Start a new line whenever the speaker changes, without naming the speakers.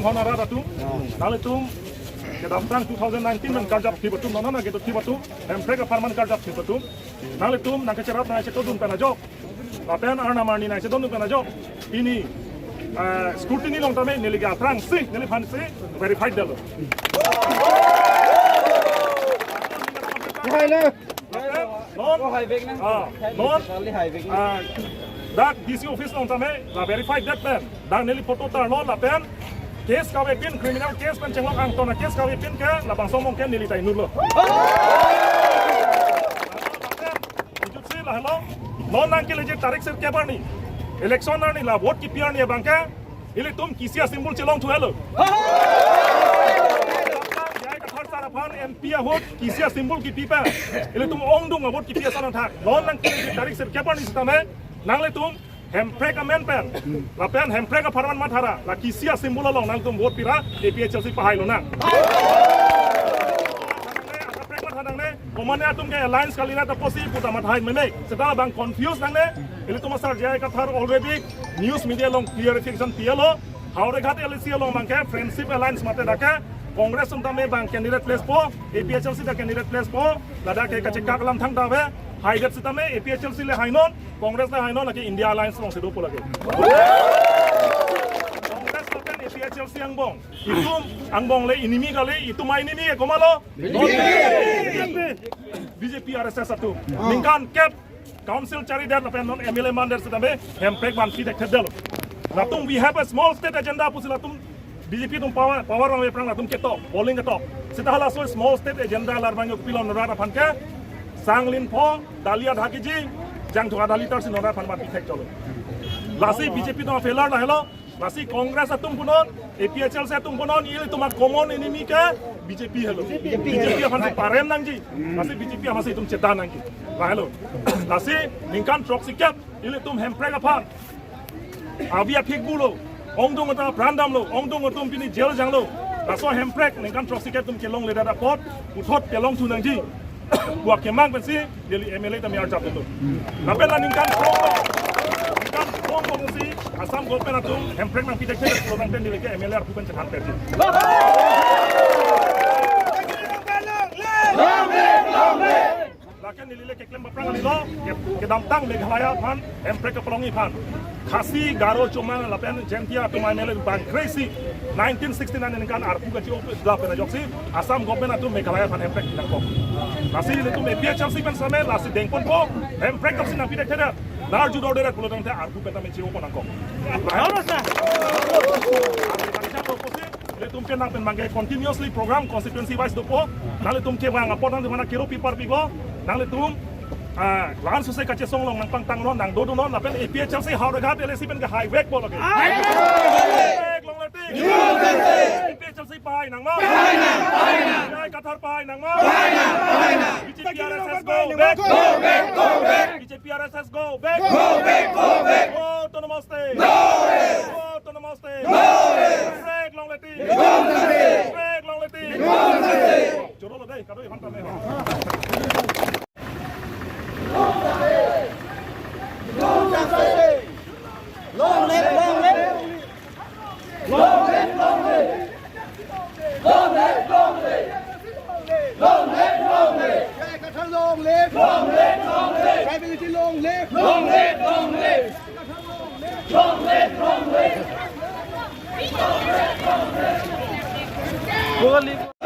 tim honara batu nale tum kedam tang 2019 man karjap thi batu nona na gitu thi batu Hemprek farman karjap thi batu nale tum nang kecerap na se todun pena jok apen arna marni na se todun pena jok ini scrutiny long tame neliga trang si neli phan si verified dalo dak DC office long tame la verified that man dang neli photo tar lo la pen case ka pin criminal case pen chenglok ang tona case ka pin ke la bang somong ken neli tai nulo jut si la hello non nang ke leje tarik ser ke barni election ni la vote ki piar ni bang ke ile tum kisia symbol chelong thu hello pan MP hot kisia symbol ki pipa ile tum ongdung hot ki pia sanang thak non nang ki tarik ser ke barni sistame nang le tum Hemprek amen pen la pen Hemprek farman mathara la kisia symbol long nang tum vote pira APHLC pahai lo nang Hemprek mathara ne komane atum ke alliance kalina ta posi puta mathai meme seta bang confused nang ne ile tum sar jai kathar already news media long clarification pielo haure ghat LC long bang ke friendship alliance mate daka Congress untame bang candidate place po APHLC da candidate place po lada ke kachika kalam thang dawe haigat sitame APHLC le hainon Congress le hainon lagi India alliance long sedo po lagi Congress lapen APHLC angbong itum angbong le enemy kali itu mai enemy e komalo BJP RSS satu ningkan cap council cari dar lapen non MLA mandar sitame Hemprek ban fi dekdel latung we have a small state agenda pusilatum BJP tum power orang perang latum ketok polling ketok sitahala so small state agenda lar bang pilon nora phanka sanglin pho dalia dhakiji jang thoka dalitar sin nora phan bat thek cholo lasi BJP tum failure la hello lasi Congress atum punon APHLC atum punon ile tumar common enemy ke BJP hello BJP phan parem nangji lasi BJP hamasi tum chetan nangji la hello lasi ningkan proxy cap ile tum Hemprek aphan abia thik bulo ongdong ata brandam lo ongdong atum pini jail jang lo laso Hemprek ningkan proxy cap tum kelong le dada pot uthot kelong thu nangji buat kemang pensi dari MLA kami arjap itu. Tapi lah ningkan prong si asam golpen atau Hemprek nang pitek cek program pen dari MLA Arpu pen chethanpet. Lakan nilai keklaim berperang kali lo, kedampang Meghalaya pan Hemprek kepelongi pan. Khasi Garo cuma lapen jentia atau MLA bang crazy. 1969 ningkan Arpu kecil belah penajoksi asam golpen atau Meghalaya pan Hemprek nangkok. Lasi itu APHLC pen sama lasi dengpon po Hemprek kapsi nang pitek cek. Nar judor deret pulau tengah Arpu peta mencium pun nangkok. Letum ke nang pen bangkai continuously program constituency wise dopo. Nang letum ke bang apot nang dimana kiro pipar pigo. Nang letum lahan susai kaca song long nang pang non nang dodo non. Lapen APHLC hauregat LC pen ke highway po lagi. Highway long leti. APHLC pahai nang mo. Kathar pahai nang mo. BJP RSS go back. BJP RSS go back. Go to namaste. Go to namaste. Break long leti. Break long leti. Jodoh lo deh, kado ikan tame. Long live. Long live.